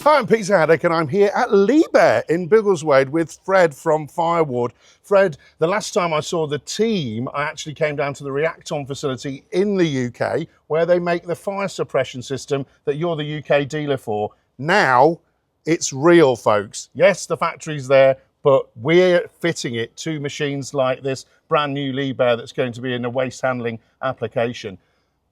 Hi, I'm Peter Haddock and I'm here at Liebherr in Biggleswade with Fred from Fireward. Fred, the last time I saw the team, I actually came down to the Reacton facility in the UK where they make the fire suppression system that you're the UK dealer for. Now, it's real, folks. Yes, the factory's there, but we're fitting it to machines like this brand new Liebherr that's going to be in a waste handling application.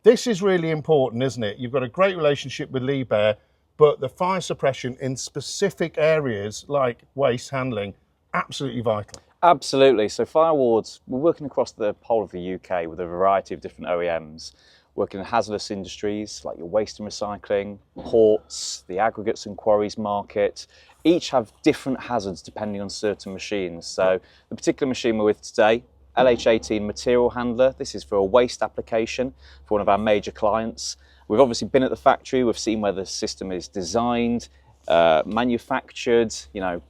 This is really important, isn't it? You've got a great relationship with Liebherr, but the fire suppression in specific areas like waste handling, absolutely vital. Absolutely. So Fireward's, we're working across the whole of the UK with a variety of different OEMs, working in hazardous industries like your waste and recycling, ports, the aggregates and quarries market. Each have different hazards depending on certain machines. So the particular machine we're with today, LH18 material handler. This is for a waste application for one of our major clients. We've obviously been at the factory, we've seen where the system is designed, manufactured,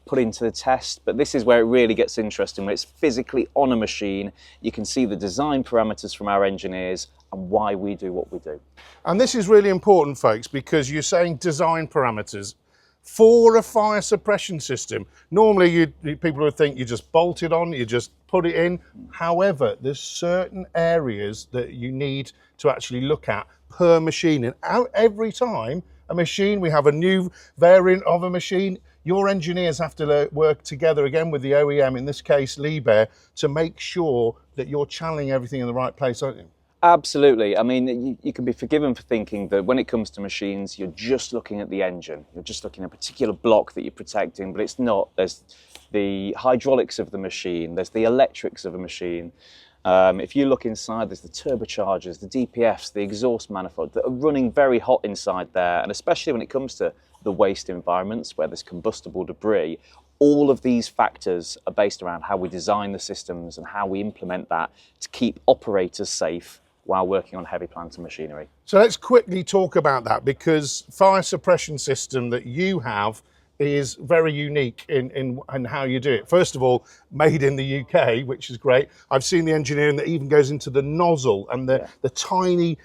put into the test, but this is where it really gets interesting, when it's physically on a machine. You can see the design parameters from our engineers and why we do what we do. And this is really important, folks, because you're saying design parameters. For a fire suppression system, normally people would think you just bolt it on, you just put it in. However, there's certain areas that you need to actually look at per machine. And every time a machine, we have a new variant of a machine, your engineers have to work together again with the OEM, in this case Liebherr, to make sure that you're channeling everything in the right place, aren't you? Absolutely. I mean, you can be forgiven for thinking that when it comes to machines, you're just looking at the engine. You're just looking at a particular block that you're protecting, but it's not. There's the hydraulics of the machine, there's the electrics of a machine. If you look inside, there's the turbochargers, the DPFs, the exhaust manifold that are running very hot inside there. And especially when it comes to the waste environments where there's combustible debris, all of these factors are based around how we design the systems and how we implement that to keep operators safe while working on heavy plant and machinery. So let's quickly talk about that, because fire suppression system that you have is very unique in how you do it. First of all, made in the UK, which is great. I've seen the engineering that even goes into the nozzle and the tiny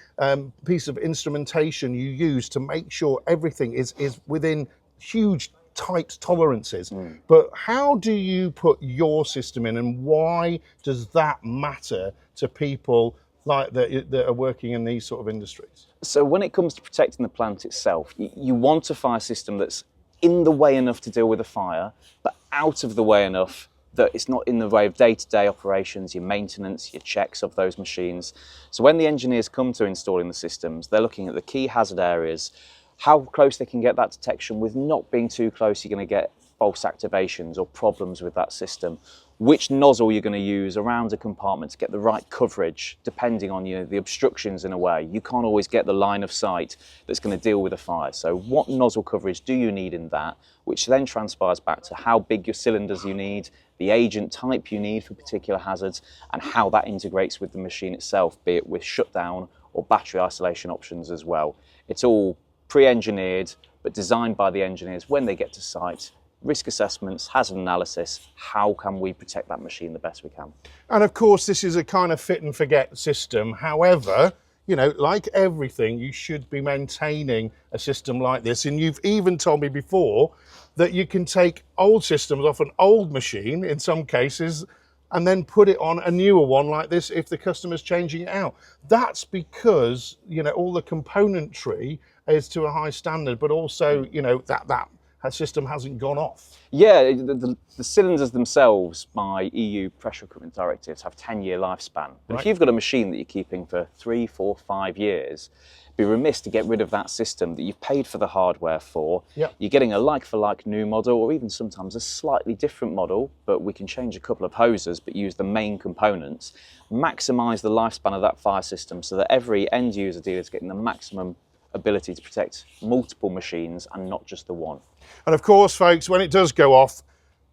piece of instrumentation you use to make sure everything is within huge tight tolerances. But how do you put your system in, and why does that matter to people like that are working in these sort of industries? So when it comes to protecting the plant itself, you want a fire system that's in the way enough to deal with a fire, but out of the way enough that it's not in the way of day-to-day operations, your maintenance, your checks of those machines. So when the engineers come to installing the systems, they're looking at the key hazard areas, how close they can get that detection with not being too close. You're going to get false activations or problems with that system. Which nozzle you're going to use around a compartment to get the right coverage, depending on the obstructions in a way. You can't always get the line of sight that's going to deal with a fire. So what nozzle coverage do you need in that, which then transpires back to how big your cylinders you need, the agent type you need for particular hazards, and how that integrates with the machine itself, be it with shutdown or battery isolation options as well. It's all pre-engineered, but designed by the engineers when they get to site. Risk assessments, hazard analysis, how can we protect that machine the best we can? And of course, this is a kind of fit and forget system. However, like everything, you should be maintaining a system like this. And you've even told me before that you can take old systems off an old machine in some cases and then put it on a newer one like this if the customer's changing it out. That's because, all the componentry is to a high standard, but also, that system hasn't gone off. Yeah, the cylinders themselves by EU pressure equipment directives have 10-year lifespan. But if you've got a machine that you're keeping for 3, 4, 5 years, it'd be remiss to get rid of that system that you've paid for the hardware for. Yep. You're getting a like-for-like new model, or even sometimes a slightly different model, but we can change a couple of hoses but use the main components, maximise the lifespan of that fire system so that every end user dealer is getting the maximum ability to protect multiple machines and not just the one. And of course, folks, when it does go off,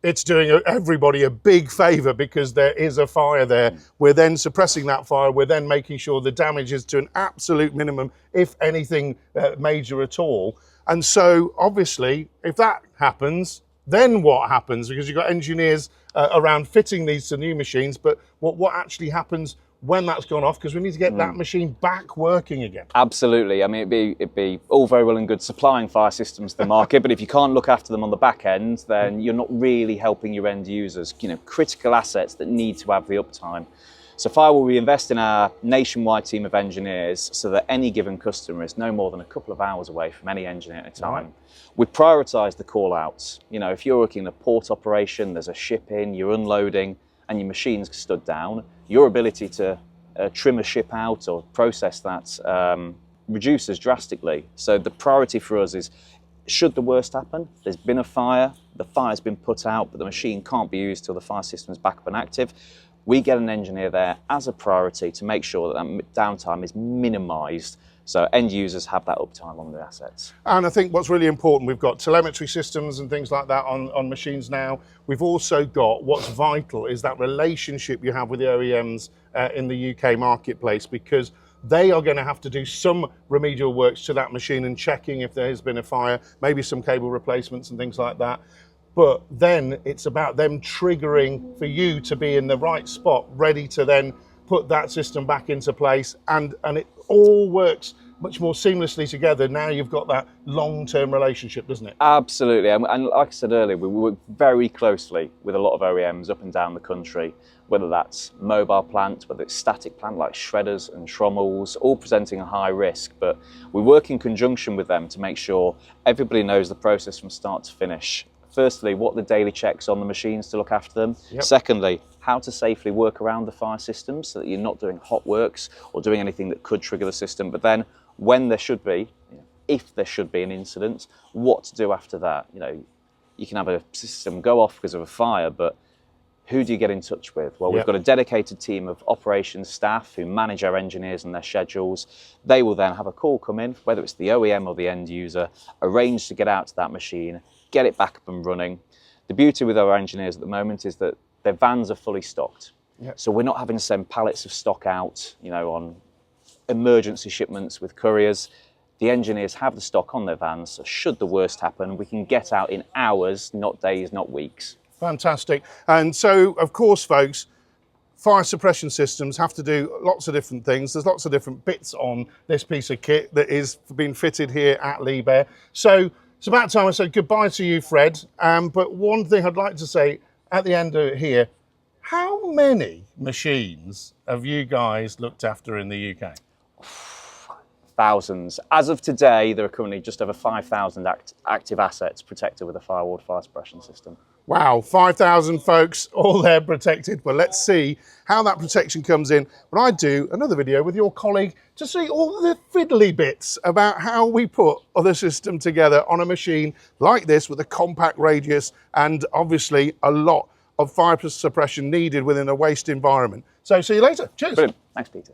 it's doing everybody a big favour, because there is a fire there. We're then suppressing that fire. We're then making sure the damage is to an absolute minimum, if anything major at all. And so obviously, if that happens, then what happens? Because you've got engineers around fitting these to new machines, but what actually happens when that's gone off, because we need to get that machine back working again. Absolutely. I mean, it'd be all very well and good supplying fire systems to the market, but if you can't look after them on the back end, then you're not really helping your end users. You know, critical assets that need to have the uptime. So Fireward, we invest in our nationwide team of engineers so that any given customer is no more than a couple of hours away from any engineer at a time. Right. We prioritise the call-outs. You know, if you're working in a port operation, there's a ship in, you're unloading, and your machine's stood down, your ability to trim a ship out or process that reduces drastically. So the priority for us is, should the worst happen, there's been a fire, the fire's been put out, but the machine can't be used till the fire system's back up and active, we get an engineer there as a priority to make sure that that downtime is minimised so end users have that uptime on the assets. And I think what's really important, we've got telemetry systems and things like that on machines now. We've also got, what's vital is that relationship you have with the OEMs in the UK marketplace, because they are going to have to do some remedial works to that machine and checking if there has been a fire, maybe some cable replacements and things like that. But then it's about them triggering for you to be in the right spot, ready to then put that system back into place, and it all works much more seamlessly together. Now you've got that long-term relationship, doesn't it? Absolutely, and like I said earlier, we work very closely with a lot of OEMs up and down the country, whether that's mobile plants, whether it's static plant like shredders and trommels, all presenting a high risk, but we work in conjunction with them to make sure everybody knows the process from start to finish. Firstly, what the daily checks on the machines to look after them. Yep. Secondly, how to safely work around the fire system so that you're not doing hot works or doing anything that could trigger the system. But then when there should be, if there should be an incident, what to do after that. You know, you can have a system go off because of a fire, but who do you get in touch with? Well, we've got a dedicated team of operations staff who manage our engineers and their schedules. They will then have a call come in, whether it's the OEM or the end user, arrange to get out to that machine, get it back up and running. The beauty with our engineers at the moment is that their vans are fully stocked. Yep. So we're not having to send pallets of stock out, you know, on emergency shipments with couriers. The engineers have the stock on their vans, so should the worst happen, we can get out in hours, not days, not weeks. Fantastic. And so, of course, folks, fire suppression systems have to do lots of different things. There's lots of different bits on this piece of kit that is being fitted here at Liebherr. So it's about time I said goodbye to you, Fred. But one thing I'd like to say at the end of here, how many machines have you guys looked after in the UK? Thousands. As of today, there are currently just over 5,000 active assets protected with a Fireward fire suppression system. Wow, 5,000 folks, all there protected. Well, let's see how that protection comes in when I do another video with your colleague to see all the fiddly bits about how we put the system together on a machine like this with a compact radius and obviously a lot of fire suppression needed within a waste environment. So see you later. Cheers. Brilliant. Thanks, Peter.